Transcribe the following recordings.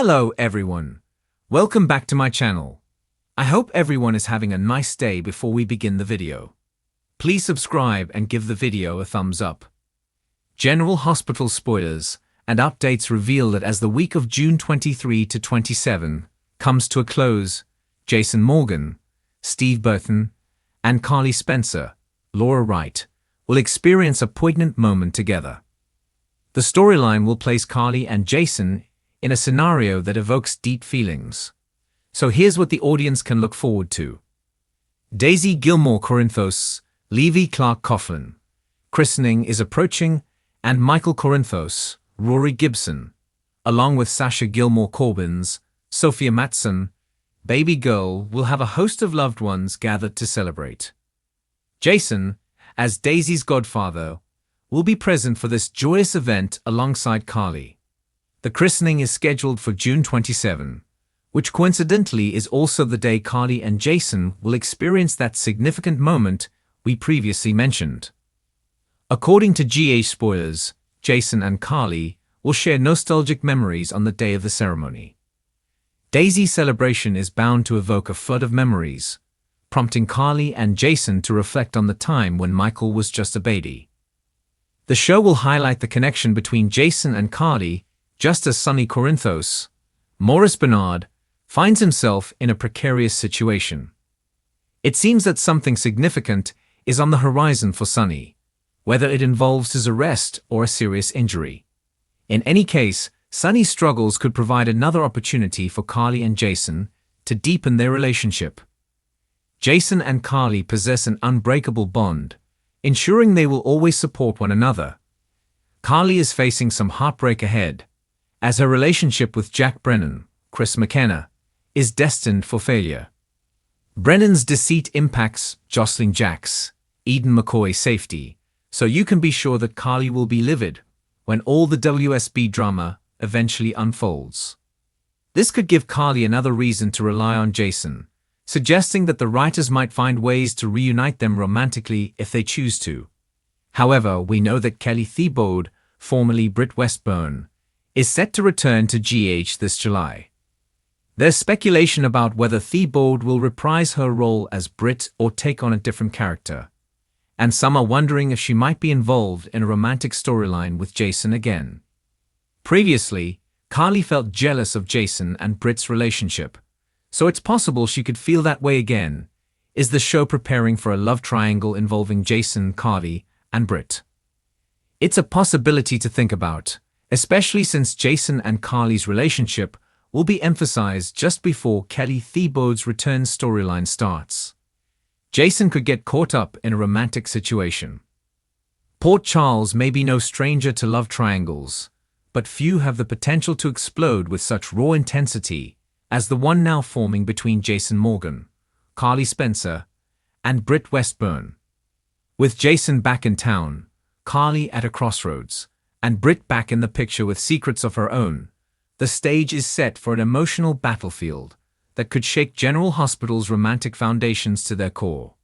Hello everyone. Welcome back to my channel. I hope everyone is having a nice day before we begin the video. Please subscribe and give the video a thumbs up. General Hospital spoilers and updates reveal that as the week of June 23 to 27 comes to a close, Jason Morgan, Steve Burton, and Carly Spencer, Laura Wright, will experience a poignant moment together. The storyline will place Carly and Jason in a scenario that evokes deep feelings. So here's what the audience can look forward to. Daisy Gilmore Corinthos, Levy Clark Coughlin. Christening is approaching, and Michael Corinthos, Rory Gibson, along with Sasha Gilmore Corbins, Sophia Matson, baby girl, will have a host of loved ones gathered to celebrate. Jason, as Daisy's godfather, will be present for this joyous event alongside Carly. The christening is scheduled for June 27, which coincidentally is also the day Carly and Jason will experience that significant moment we previously mentioned. According to GH spoilers, Jason and Carly will share nostalgic memories on the day of the ceremony. Daisy's celebration is bound to evoke a flood of memories, prompting Carly and Jason to reflect on the time when Michael was just a baby. The show will highlight the connection between Jason and Carly just as Sonny Corinthos, Maurice Bernard, finds himself in a precarious situation. It seems that something significant is on the horizon for Sonny, whether it involves his arrest or a serious injury. In any case, Sonny's struggles could provide another opportunity for Carly and Jason to deepen their relationship. Jason and Carly possess an unbreakable bond, ensuring they will always support one another. Carly is facing some heartbreak ahead, as her relationship with Jack Brennan, Chris McKenna, is destined for failure. Brennan's deceit impacts Jocelyn Jack's, Eden McCoy's safety, so you can be sure that Carly will be livid when all the WSB drama eventually unfolds. This could give Carly another reason to rely on Jason, suggesting that the writers might find ways to reunite them romantically if they choose to. However, we know that Kelly Thiebaud, formerly Britt Westburn, is set to return to GH this July. There's speculation about whether Thiebaud will reprise her role as Britt or take on a different character, and some are wondering if she might be involved in a romantic storyline with Jason again. Previously, Carly felt jealous of Jason and Britt's relationship, so it's possible she could feel that way again. Is the show preparing for a love triangle involving Jason, Carly, and Britt? It's a possibility to think about, especially since Jason and Carly's relationship will be emphasized just before Kelly Thiebaud's return storyline starts. Jason could get caught up in a romantic situation. Port Charles may be no stranger to love triangles, but few have the potential to explode with such raw intensity as the one now forming between Jason Morgan, Carly Spencer, and Britt Westburn. With Jason back in town, Carly at a crossroads, and Britt back in the picture with secrets of her own, the stage is set for an emotional battlefield that could shake General Hospital's romantic foundations to their core.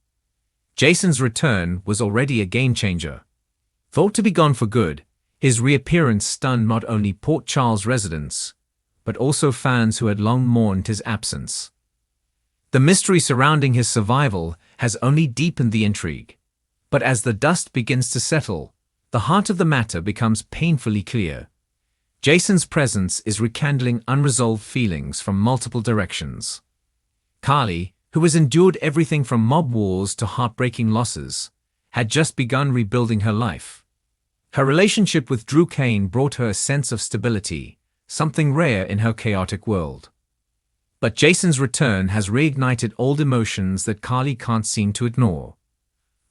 Jason's return was already a game-changer. Thought to be gone for good, his reappearance stunned not only Port Charles residents, but also fans who had long mourned his absence. The mystery surrounding his survival has only deepened the intrigue, but as the dust begins to settle, the heart of the matter becomes painfully clear. Jason's presence is rekindling unresolved feelings from multiple directions. Carly, who has endured everything from mob wars to heartbreaking losses, had just begun rebuilding her life. Her relationship with Drew Kane brought her a sense of stability, something rare in her chaotic world. But Jason's return has reignited old emotions that Carly can't seem to ignore.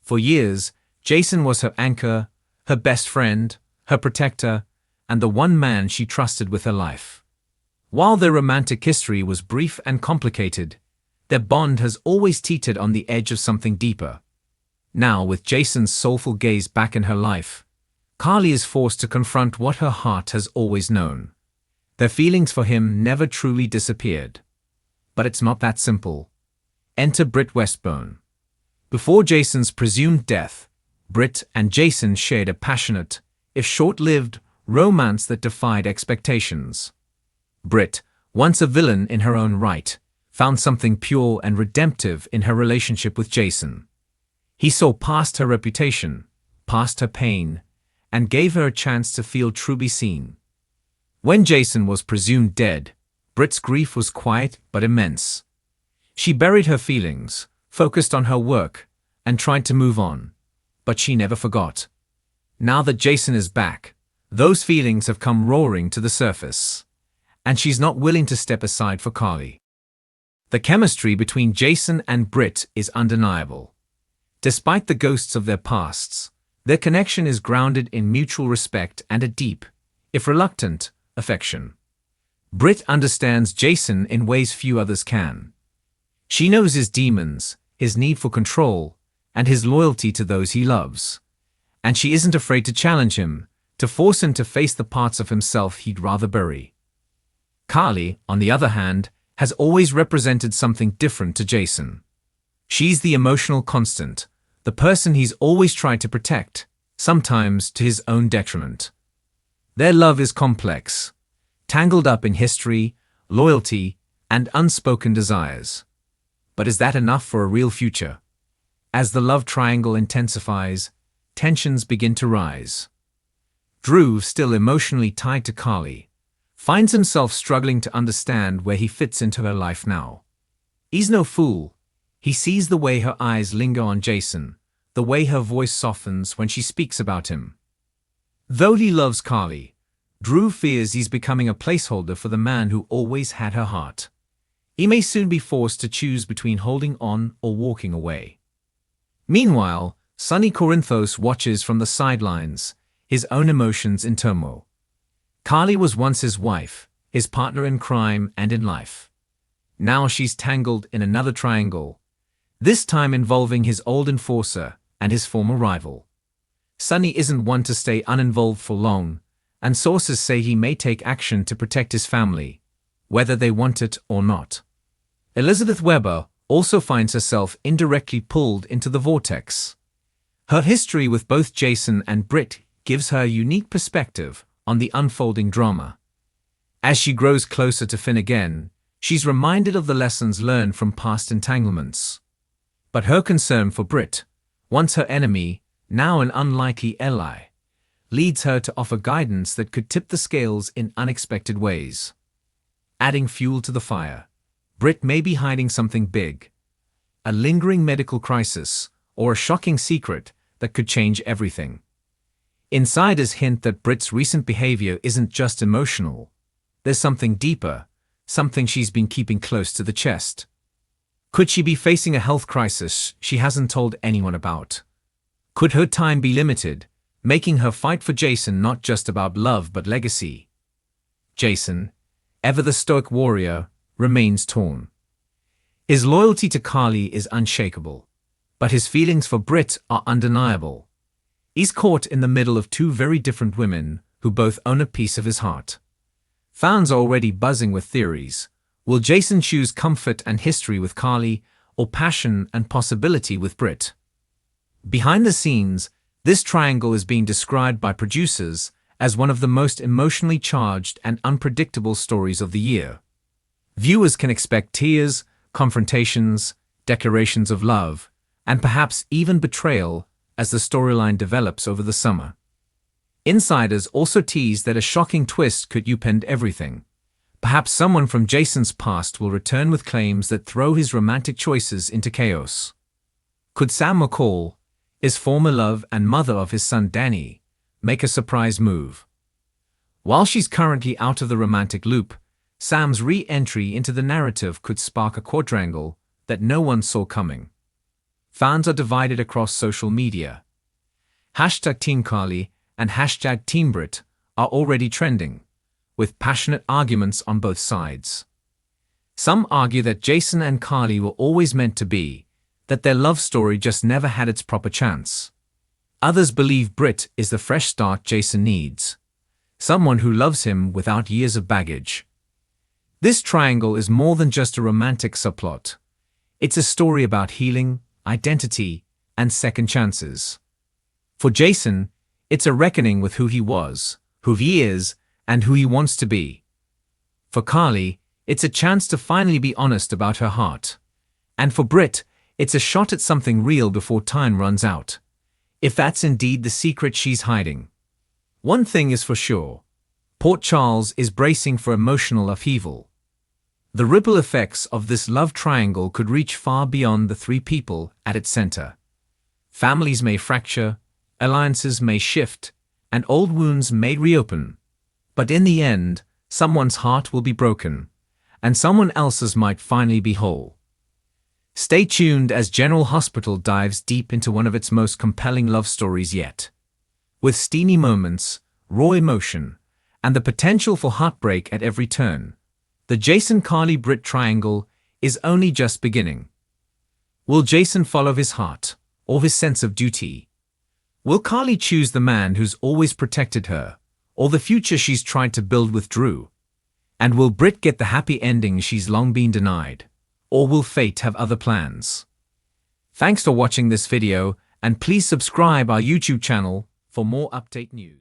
For years, Jason was her anchor, her best friend, her protector, and the one man she trusted with her life. While their romantic history was brief and complicated, their bond has always teetered on the edge of something deeper. Now, with Jason's soulful gaze back in her life, Carly is forced to confront what her heart has always known. Their feelings for him never truly disappeared. But it's not that simple. Enter Britt Westburn. Before Jason's presumed death, Britt and Jason shared a passionate, if short-lived, romance that defied expectations. Britt, once a villain in her own right, found something pure and redemptive in her relationship with Jason. He saw past her reputation, past her pain, and gave her a chance to feel truly seen. When Jason was presumed dead, Britt's grief was quiet but immense. She buried her feelings, focused on her work, and tried to move on. But she never forgot. Now that Jason is back, those feelings have come roaring to the surface. And she's not willing to step aside for Carly. The chemistry between Jason and Britt is undeniable. Despite the ghosts of their pasts, their connection is grounded in mutual respect and a deep, if reluctant, affection. Britt understands Jason in ways few others can. She knows his demons, his need for control, and his loyalty to those he loves. And she isn't afraid to challenge him, to force him to face the parts of himself he'd rather bury. Carly, on the other hand, has always represented something different to Jason. She's the emotional constant, the person he's always tried to protect, sometimes to his own detriment. Their love is complex, tangled up in history, loyalty, and unspoken desires. But is that enough for a real future? As the love triangle intensifies, tensions begin to rise. Drew, still emotionally tied to Carly, finds himself struggling to understand where he fits into her life now. He's no fool. He sees the way her eyes linger on Jason, the way her voice softens when she speaks about him. Though he loves Carly, Drew fears he's becoming a placeholder for the man who always had her heart. He may soon be forced to choose between holding on or walking away. Meanwhile, Sonny Corinthos watches from the sidelines, his own emotions in turmoil. Carly was once his wife, his partner in crime and in life. Now she's tangled in another triangle, this time involving his old enforcer and his former rival. Sonny isn't one to stay uninvolved for long, and sources say he may take action to protect his family, whether they want it or not. Elizabeth Weber also finds herself indirectly pulled into the vortex. Her history with both Jason and Britt gives her a unique perspective on the unfolding drama. As she grows closer to Finn again, she's reminded of the lessons learned from past entanglements. But her concern for Britt, once her enemy, now an unlikely ally, leads her to offer guidance that could tip the scales in unexpected ways. Adding fuel to the fire, Britt may be hiding something big, a lingering medical crisis, or a shocking secret that could change everything. Insiders hint that Britt's recent behavior isn't just emotional. There's something deeper, something she's been keeping close to the chest. Could she be facing a health crisis she hasn't told anyone about? Could her time be limited, making her fight for Jason not just about love but legacy? Jason, ever the stoic warrior, remains torn. His loyalty to Carly is unshakable, but his feelings for Britt are undeniable. He's caught in the middle of two very different women who both own a piece of his heart. Fans are already buzzing with theories. Will Jason choose comfort and history with Carly, or passion and possibility with Britt? Behind the scenes, this triangle is being described by producers as one of the most emotionally charged and unpredictable stories of the year. Viewers can expect tears, confrontations, declarations of love, and perhaps even betrayal as the storyline develops over the summer. Insiders also tease that a shocking twist could upend everything. Perhaps someone from Jason's past will return with claims that throw his romantic choices into chaos. Could Sam McCall, his former love and mother of his son Danny, make a surprise move? While she's currently out of the romantic loop, Sam's re-entry into the narrative could spark a quadrangle that no one saw coming. Fans are divided across social media. Hashtag Team Carly and hashtag Team Britt are already trending, with passionate arguments on both sides. Some argue that Jason and Carly were always meant to be, that their love story just never had its proper chance. Others believe Britt is the fresh start Jason needs, someone who loves him without years of baggage. This triangle is more than just a romantic subplot. It's a story about healing, identity, and second chances. For Jason, it's a reckoning with who he was, who he is, and who he wants to be. For Carly, It's a chance to finally be honest about her heart. And for Britt, it's a shot at something real before time runs out. If that's indeed the secret she's hiding. One thing is for sure. Port Charles is bracing for emotional upheaval. The ripple effects of this love triangle could reach far beyond the three people at its center. Families may fracture, alliances may shift, and old wounds may reopen. But in the end, someone's heart will be broken, and someone else's might finally be whole. Stay tuned as General Hospital dives deep into one of its most compelling love stories yet. With steamy moments, raw emotion, and the potential for heartbreak at every turn, the Jason-Carly-Britt triangle is only just beginning. Will Jason follow his heart, or his sense of duty? Will Carly choose the man who's always protected her, or the future she's tried to build with Drew? And will Britt get the happy ending she's long been denied, or will fate have other plans? Thanks for watching this video, and please subscribe our YouTube channel for more update news.